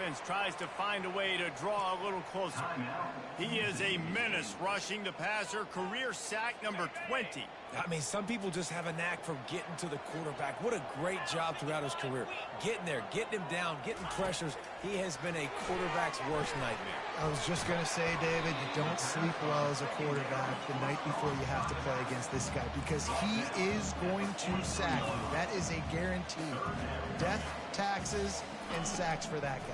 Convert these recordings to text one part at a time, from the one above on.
defense tries to find a way to draw a little closer. He is a menace rushing the passer, career sack number 20. I mean, some people just have a knack for getting to the quarterback. What a great job throughout his career. Getting there, getting him down, getting pressures. He has been a quarterback's worst nightmare. I was just going to say, David, you don't sleep well as a quarterback the night before you have to play against this guy because he is going to sack you. That is a guarantee. Death, taxes, and sacks for that guy.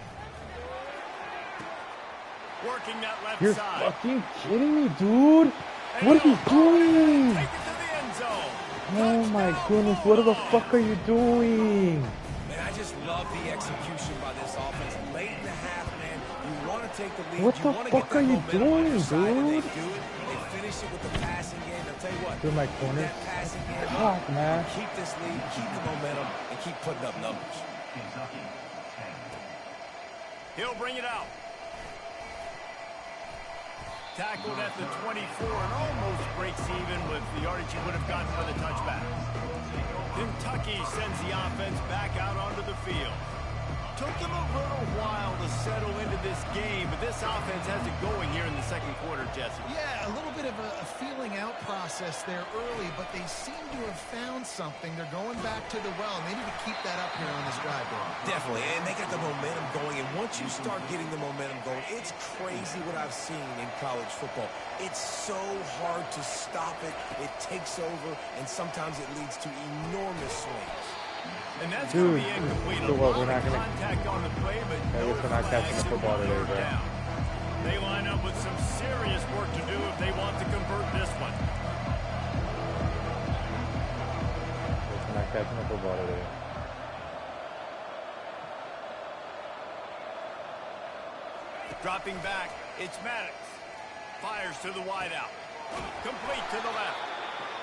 Working that left You're side. fucking kidding me, dude. What are you doing? Take it to the end zone. Oh my goodness, what the fuck are you doing? Man, I just love the execution by this offense. Late in the half, man, you want to take the lead. What the fuck are you doing, They dude? do it. They finish it with the passing game. I'll tell you what. Through my corner. That passing game. Fuck, man. Keep this lead, keep the momentum, and keep putting up numbers. He'll bring it out. Tackled at the 24 and almost breaks even with the yardage he would have gotten for the touchback. Kentucky sends the offense back out onto the field. Took them a little while to settle into this game, but this offense has it going here in the second quarter, Jesse. Yeah, a little bit of a feeling out process there early, but they seem to have found something. They're going back to the well, and they need to keep that up here on this drive, Dave. Definitely, and they got the momentum going, and once you start getting the momentum going, it's crazy what I've seen in college football. It's so hard to stop it. It takes over, and sometimes it leads to enormous swings. And that's going to be incomplete. A lot we're not of gonna, contact on the play, but I guess we're not catching the football today, bro. They line up with some serious work to do if they want to convert this one. We're not catching the football today. Dropping back, it's Maddox. Fires to the wideout. Complete to the left.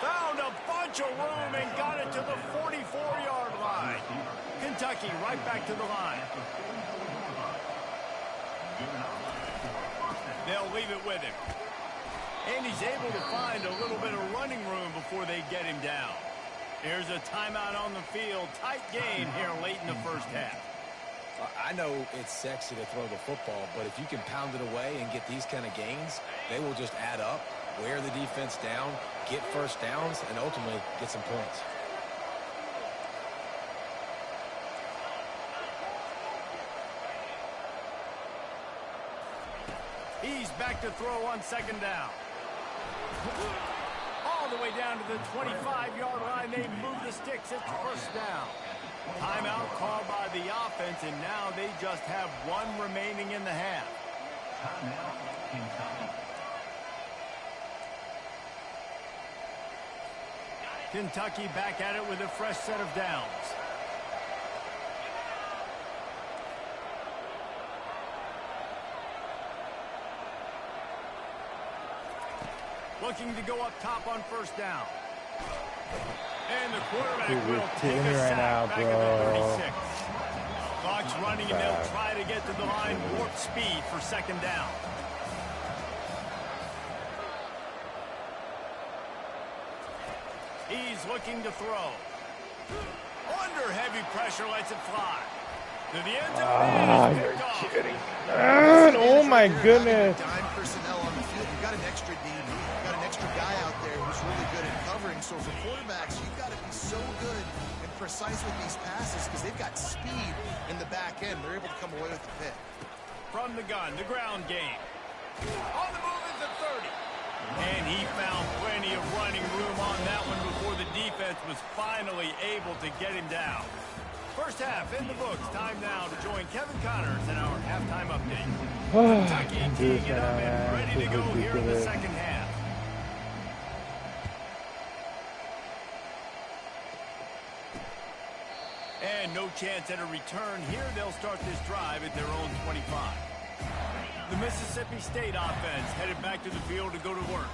Found a bunch of room and got it to the 44-yard line. Kentucky right back to the line. They'll leave it with him. And he's able to find a little bit of running room before they get him down. Here's a timeout on the field. Tight game here late in the first half. I know it's sexy to throw the football, but if you can pound it away and get these kind of gains, they will just add up, wear the defense down, get first downs, and ultimately get some points. He's back to throw on second down. All the way down to the 25-yard line. They move the sticks. It's first down. Timeout called by the offense, and now they just have one remaining in the half. Kentucky back at it with a fresh set of downs. Looking to go up top on first down. And the quarterback will take a sack back at the 36. Clock's running, and they'll try to get to the line. Warp speed for second down. He's looking to throw. Under heavy pressure, lets it fly. To the end zone. You're kidding. Oh my goodness. Dime personnel on the field. You've got an extra D. You've got an extra guy out there who's really good at covering. So for quarterbacks, you've got to be so good and precise with these passes because they've got speed in the back end. They're able to come away with the pick. From the gun, the ground game. On the move is the 30. And he found plenty of running room on that one before the defense was finally able to get him down. First half in the books. Time now to join Kevin Connors in our halftime update. Kentucky teeing it up and ready to go here in the second half. And no chance at a return here. They'll start this drive at their own 25. The Mississippi State offense headed back to the field to go to work.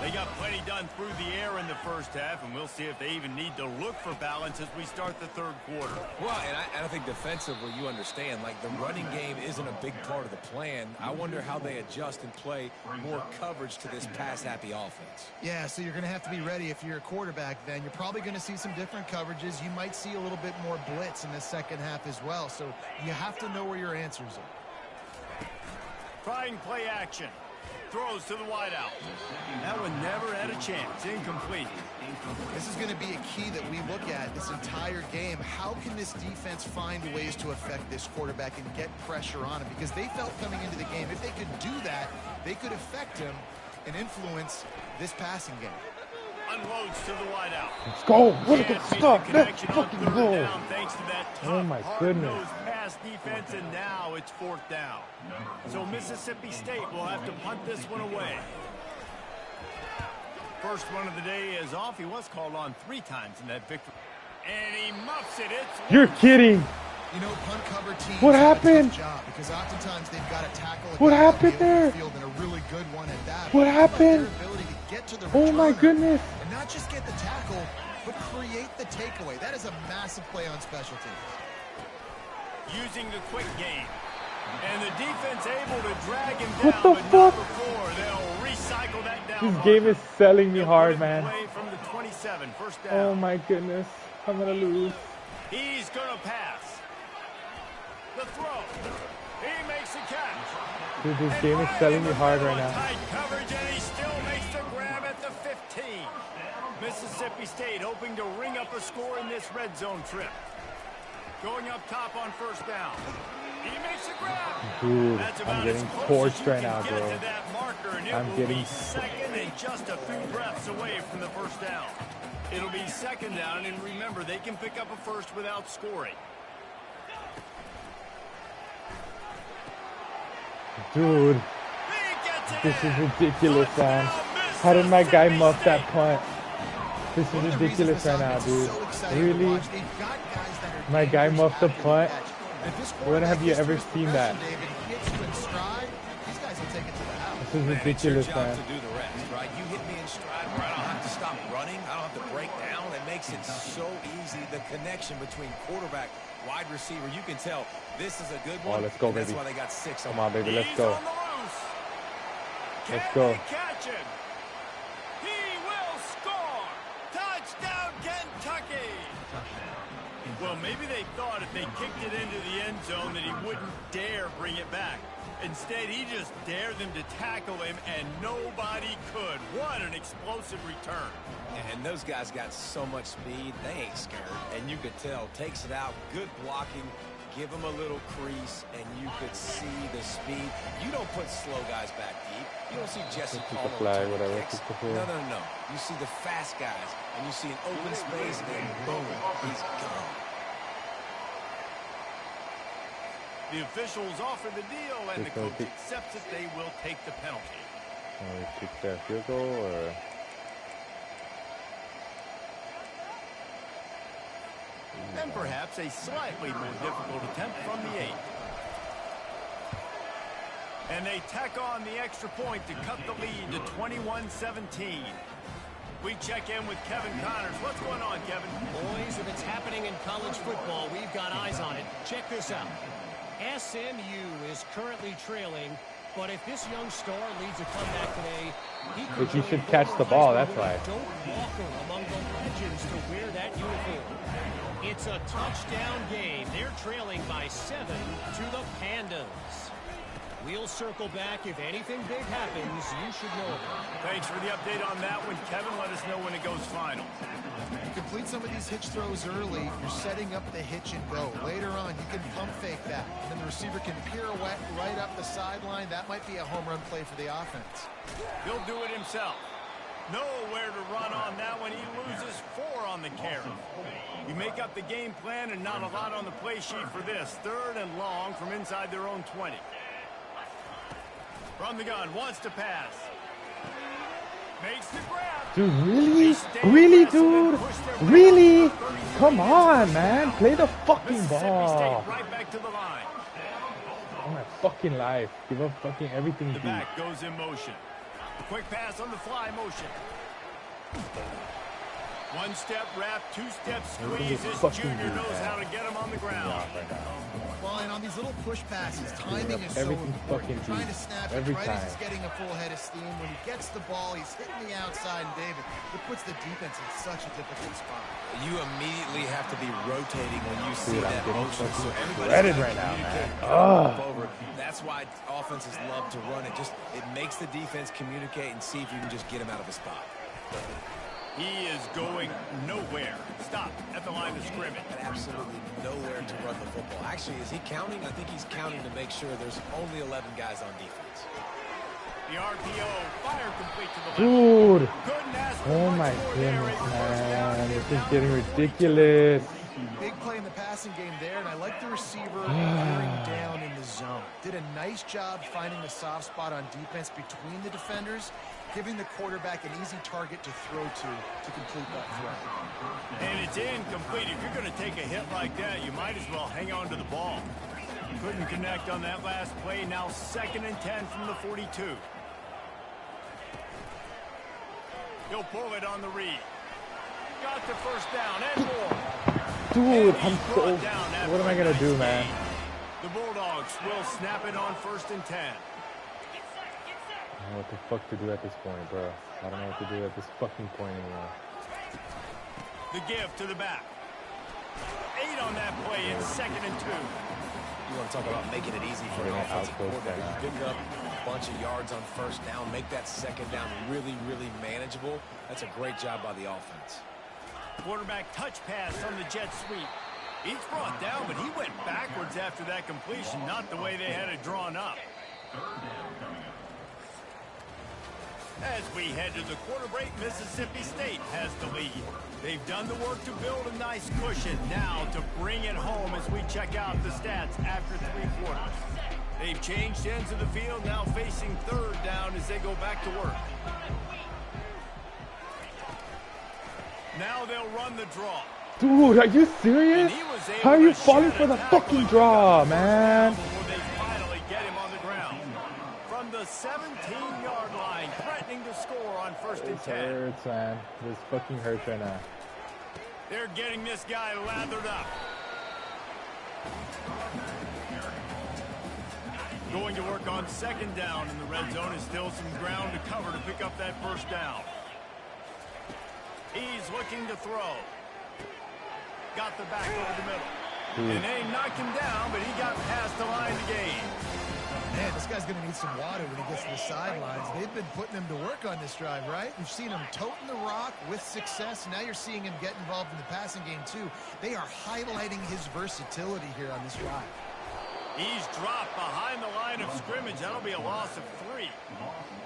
They got plenty done through the air in the first half, and we'll see if they even need to look for balance as we start the third quarter. Well, and I think defensively, you understand, like the running game isn't a big part of the plan. I wonder how they adjust and play more coverage to this pass-happy offense. Yeah, so you're going to have to be ready if you're a quarterback then. You're probably going to see some different coverages. You might see a little bit more blitz in the second half as well, so you have to know where your answers are. Trying play action. Throws to the wideout. That one never had a chance. Incomplete. This is going to be a key that we look at this entire game. How can this defense find ways to affect this quarterback and get pressure on him? Because they felt coming into the game, if they could do that, they could affect him and influence this passing game. Unloads to the wideout. Let's go. What a good start. Let's fucking go. Thanks to that Oh my goodness. pass defense, and now it's fourth down. So Mississippi State will have to punt this one away. First one of the day is off. He was called on 3 times in that victory. And he muffs it. It's You're kidding. You know, punt cover teams What have a happened? tough job because oftentimes they've got to tackle a What guy happened on the there? field and a really good one at that. What But how about happened? their ability to get to the Oh my returner goodness. And not just get the tackle, but create the takeaway. That is a massive play on special teams. using the quick game. And the defense able to drag him down. What the but not fuck? before. They'll recycle that down. This game is selling me They'll hard, put it man. away from the 27, first down. Oh my goodness. I'm gonna lose. He's going to pass. The throw. He makes a catch. Dude, this game is selling me hard right now. Tight coverage, and he still makes the grab at the 15. Mississippi State hoping to ring up a score in this red zone trip. Going up top on first down. He makes a grab. Dude, That's I'm about getting as close torched as you right can now, get bro. to that marker, and it I'm will getting be second and just a few breaths away from the first down. It'll be second down, and remember, they can pick up a first without scoring. Dude, He gets it this is in. ridiculous, man. Touchdown, How did my guy Mississippi muff that State. punt? This One is of the reasons ridiculous right now, this dude. offense is so exciting to Really? watch. They've got guys that are My guy dangerous muffed the after punt. catch. And if this When have you quarterback ever gets to seen his that? progression, David, he hits you in stride, these guys will take it to the house. This is Man, it's your ridiculous, job man. to do the rest, right? You hit me in stride where I don't have to stop running. I don't have to break down. It makes it so easy. The connection between quarterback, wide receiver, you can tell this is a good one. Oh, let's go, and that's baby. why they got 6 Come on, baby, let's He's go. on the loose. Let's Can go. they catch him? He will score. Touchdown, Kentucky. Well, maybe they thought if they kicked it into the end zone that he wouldn't dare bring it back. Instead, he just dared them to tackle him, and nobody could. What an explosive return. And those guys got so much speed, they ain't scared. And you could tell, takes it out, good blocking, give them a little crease, and you could see the speed. You don't put slow guys back deep. You don't see Jesse Kick the Paul flag, return whatever, kicks. kick the flag. No. You see the fast guys, and you see an open space, and boom, he's gone. The officials offer the deal, and the It's gonna coach kick. accepts that they will take the penalty. Kick that field goal or... And perhaps a slightly more difficult attempt from the 8. And they tack on the extra point to cut the lead to 21-17. We check in with Kevin Connors. What's going on, Kevin? Boys, if it's happening in college football, we've got eyes on it. Check this out. SMU is currently trailing, but if this young star leads a comeback today, But you should catch the ball, that's why. Don't Walker among the legends to wear that uniform. It's a touchdown game. They're trailing by 7 to the Pandas. We'll circle back. If anything big happens, you should know it. Thanks for the update on that one, Kevin. Let us know when it goes final. You complete some of these hitch throws early, you're setting up the hitch and go. Later on, you can pump fake that. And then the receiver can pirouette right up the sideline. That might be a home run play for the offense. He'll do it himself. Nowhere to run on that one. He loses 4 on the carry. You make up the game plan and not a lot on the play sheet for this. 3rd and long from inside their own 20. From the gun, wants to pass. Makes the grab. Dude, really? Really, dude? Really? Come on, man. Play the fucking Mississippi ball. State right back to the line. Oh my fucking life. Give up fucking everything, The dude. back goes in motion. Quick pass on the fly motion. One step wrap, two step squeeze. This junior knows how to get him on the ground. Well, and on these little push passes, timing is so Everything's important. fucking You're trying to beat. snap Every it right time. as he's getting a full head of steam. When he gets the ball, he's hitting the outside, and David, it puts the defense in such a difficult spot. You immediately have to be rotating when you see Dude, I'm that getting motion. So fucking everybody's shredded gotta right now, man. communicate, over. That's why offenses love to run it. It makes the defense communicate and see if you can just get him out of a spot. He is going nowhere. Stop at the line of scrimmage. And absolutely nowhere to run the football. Actually, is he counting? I think he's counting to make sure there's only 11 guys on defense. The RPO, fire complete to the left. Dude. Couldn't ask for Oh much my more there. goodness, A first down. man. This is getting ridiculous. Big play in the passing game there, and I like the receiver gearing down in the zone. Did a nice job finding the soft spot on defense between the defenders, giving the quarterback an easy target to throw to complete that threat. And it's incomplete. If you're going to take a hit like that, you might as well hang on to the ball. Couldn't connect on that last play. Now 2nd and 10 from the 42. He'll pull it on the read. Got the first down and more. Dude, And I'm he's so... brought down after What am I a going to nice do, man? gain. The Bulldogs will snap it on 1st and 10. I don't know what the fuck to do at this point, bro. I don't know what to do at this fucking point anymore. The give to the back. 8 on that play. It's 2nd and 2. You want to talk about making it easy for an Getting offensive outclassed coordinator. right now. Pick up a bunch of yards on 1st down, make that 2nd down really, really manageable. That's a great job by the offense. Quarterback touch pass on the jet sweep. He's brought down, but he went backwards after that completion, not the way they had it drawn up. As we head to the quarter break, Mississippi State has the lead. They've done the work to build a nice cushion. Now to bring it home as we check out the stats after 3 quarters. They've changed ends of the field, now facing 3rd down as they go back to work. Now they'll run the draw. Dude, are you serious? How are you falling for the fucking draw, man? Before they finally get him on the ground. From the 17-yard line, threatening to score on 1st and This 10. hurts, man. This fucking hurts right now. They're getting this guy lathered up. Going to work on 2nd down in the red zone is still some ground to cover to pick up that 1st down. He's looking to throw. Got the back over the middle. And they knocked him down, but he got past the line to gain. Man, this guy's going to need some water when he gets to the sidelines. They've been putting him to work on this drive, right? You've seen him toting the rock with success. Now you're seeing him get involved in the passing game, too. They are highlighting his versatility here on this drive. He's dropped behind the line of scrimmage. That'll be a loss of 3.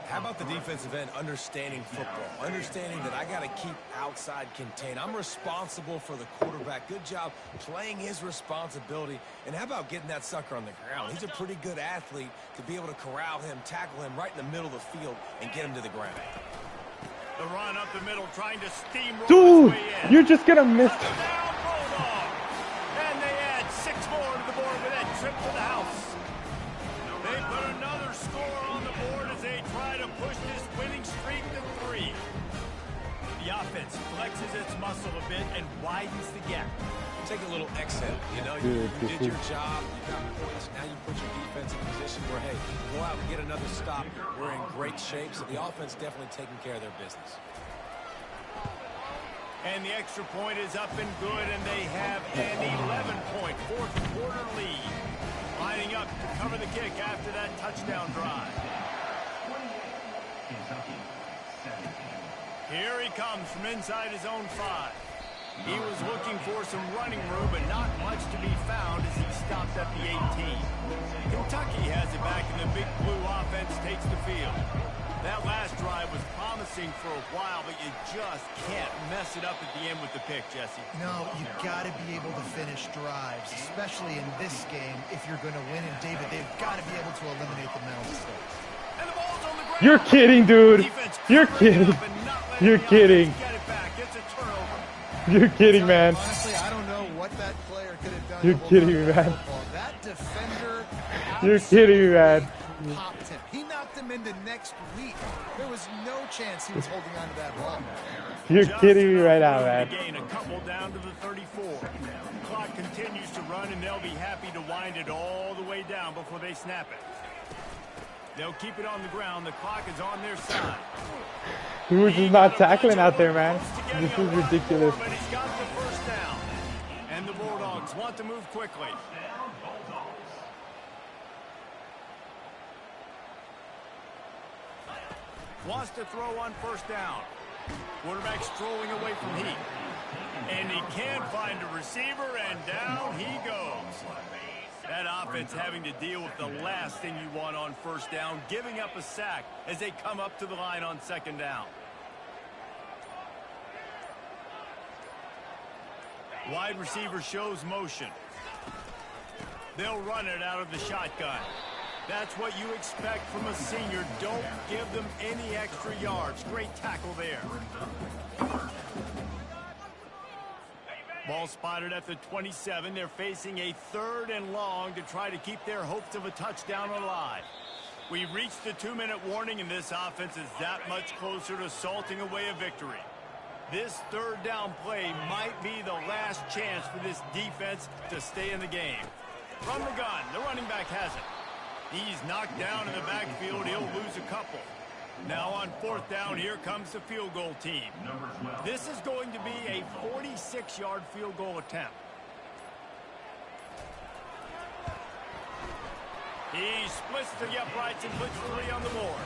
How about the defensive end understanding football? Understanding that I got to keep outside contained. I'm responsible for the quarterback. Good job playing his responsibility. And how about getting that sucker on the ground? He's a pretty good athlete to be able to corral him, tackle him right in the middle of the field, and get him to the ground. The run up the middle, trying to steamroll Dude, his way in. you're just gonna miss. Touchdown, Bulldog. And they add 6 more to the board with that trip to the house. They put another score on the board as they try to push this winning streak to 3. The offense flexes its muscle a bit and widens the gap. Take a little exhale. You know, you did your job. You got points. Now you put your defense in a position where, hey, go out and get another stop. We're in great shape, so the offense definitely taking care of their business. And the extra point is up and good, and they have an 11-point fourth quarter lead. Lining up to cover the kick after that touchdown drive. Here he comes from inside his own 5. He was looking for some running room, but not much to be found as he stopped at the 18. Kentucky has it back, and the big blue offense takes the field. That last drive was promising for a while, but you just can't mess it up at the end with the pick, Jesse. No, you've got to be able to finish drives, especially in this game if you're going to win. And, David, they've got to be able to eliminate the mental mistakes. And the ball's on the ground. You're kidding, dude. You're kidding. You're kidding. Get it back. It's a turnover. You're kidding, man. Honestly, I don't know what that player could have done. You're to kidding hold me, on to man. that football. That defender. You're kidding me, man. Popped him. He knocked him into next week. There was no chance he was holding on to that ball. You're kidding me right now, man. Gain a couple down to the 34. Clock continues to run, and they'll be happy to wind it all the way down before they snap it. They'll keep it on the ground. The clock is on their side. He was just not tackling out there, man. This is ridiculous. But he's got the first down. And the Bulldogs want to move quickly. Wants to throw on first down. Quarterback strolling away from heat. And he can't find a receiver, and down he goes. That offense having to deal with the last thing you want on first down, giving up a sack as they come up to the line on second down. Wide receiver shows motion. They'll run it out of the shotgun. That's what you expect from a senior. Don't give them any extra yards. Great tackle there. Ball spotted at the 27. They're facing a 3rd and long to try to keep their hopes of a touchdown alive. We've reached the 2-minute warning, and this offense is that much closer to salting away a victory. This 3rd down play might be the last chance for this defense to stay in the game. From the gun, the running back has it. He's knocked down in the backfield. He'll lose a couple. Now on 4th down, here comes the field goal team. This is going to be a 46-yard field goal attempt. He splits the uprights and puts 3 on the board.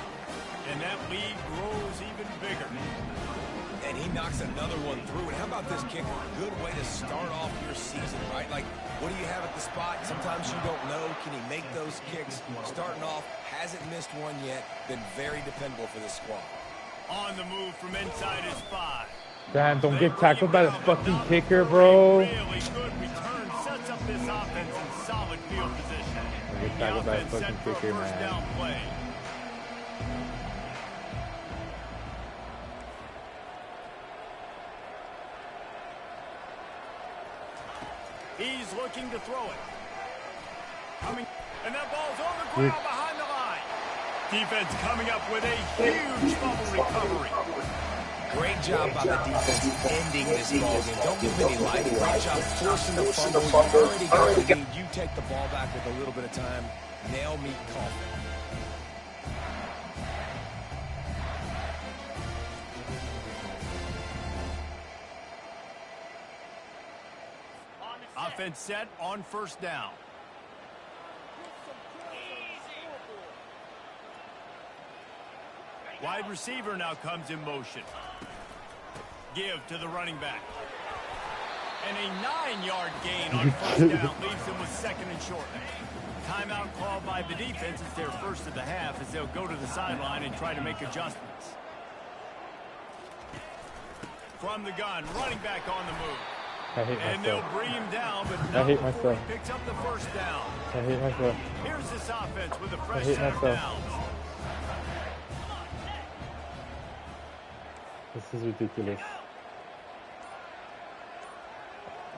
And that lead grows even bigger. And he knocks another one through. And how about this kicker? Good way to start off your season, right? Like, what do you have at the spot? Sometimes you don't know. Can he make those kicks? Starting off, hasn't missed one yet. Been very dependable for this squad. On the move from inside his 5. Damn, don't get tackled by the fucking kicker, bro. Really good return. Sets up this offense in solid field position. Don't get tackled by the fucking kicker, man. Down play. He's looking to throw it. Coming, and that ball's on the ground behind the line. Defense coming up with a huge fumble recovery. Great job by the defense ending this ballgame. Don't give any life. Great job forcing the fumble. You already got the lead. You take the ball back with a little bit of time. Nail meet coffin. Offense set on first down. Wide receiver now comes in motion. Give to the running back. And a 9-yard gain on first down leaves them with 2nd and short. Timeout called by the defense. It's their first of the half as they'll go to the sideline and try to make adjustments. From the gun, running back on the move. I hate and myself. they'll bring him down, but I hate myself. He picks up the first down. I hate myself. Here's this offense with a fresh I hate set of myself. downs. This is ridiculous.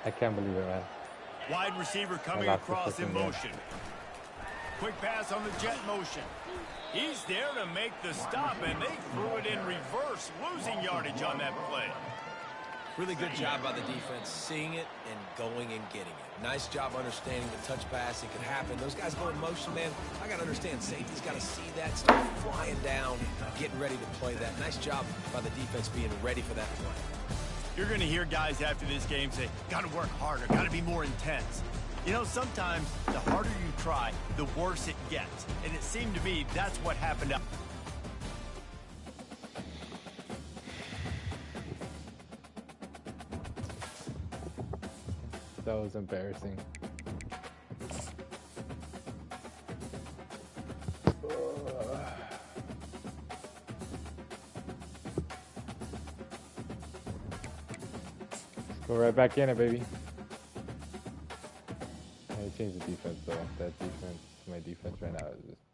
I can't believe it, man. Wide receiver coming lost the across in fucking game. motion. Quick pass on the jet motion. He's there to make the stop, and they threw it in reverse, losing yardage on that play. Really good job by the defense, seeing it and going and getting it. Nice job understanding the touch pass. It could happen. Those guys go in motion, man. I got to understand, safety's got to see that, start flying down, getting ready to play that. Nice job by the defense being ready for that play. You're going to hear guys after this game say, got to work harder, got to be more intense. You know, sometimes the harder you try, the worse it gets. And it seemed to me that's what happened out. That was embarrassing. Go right back in it, baby. I changed the defense though. That defense, my defense right now is just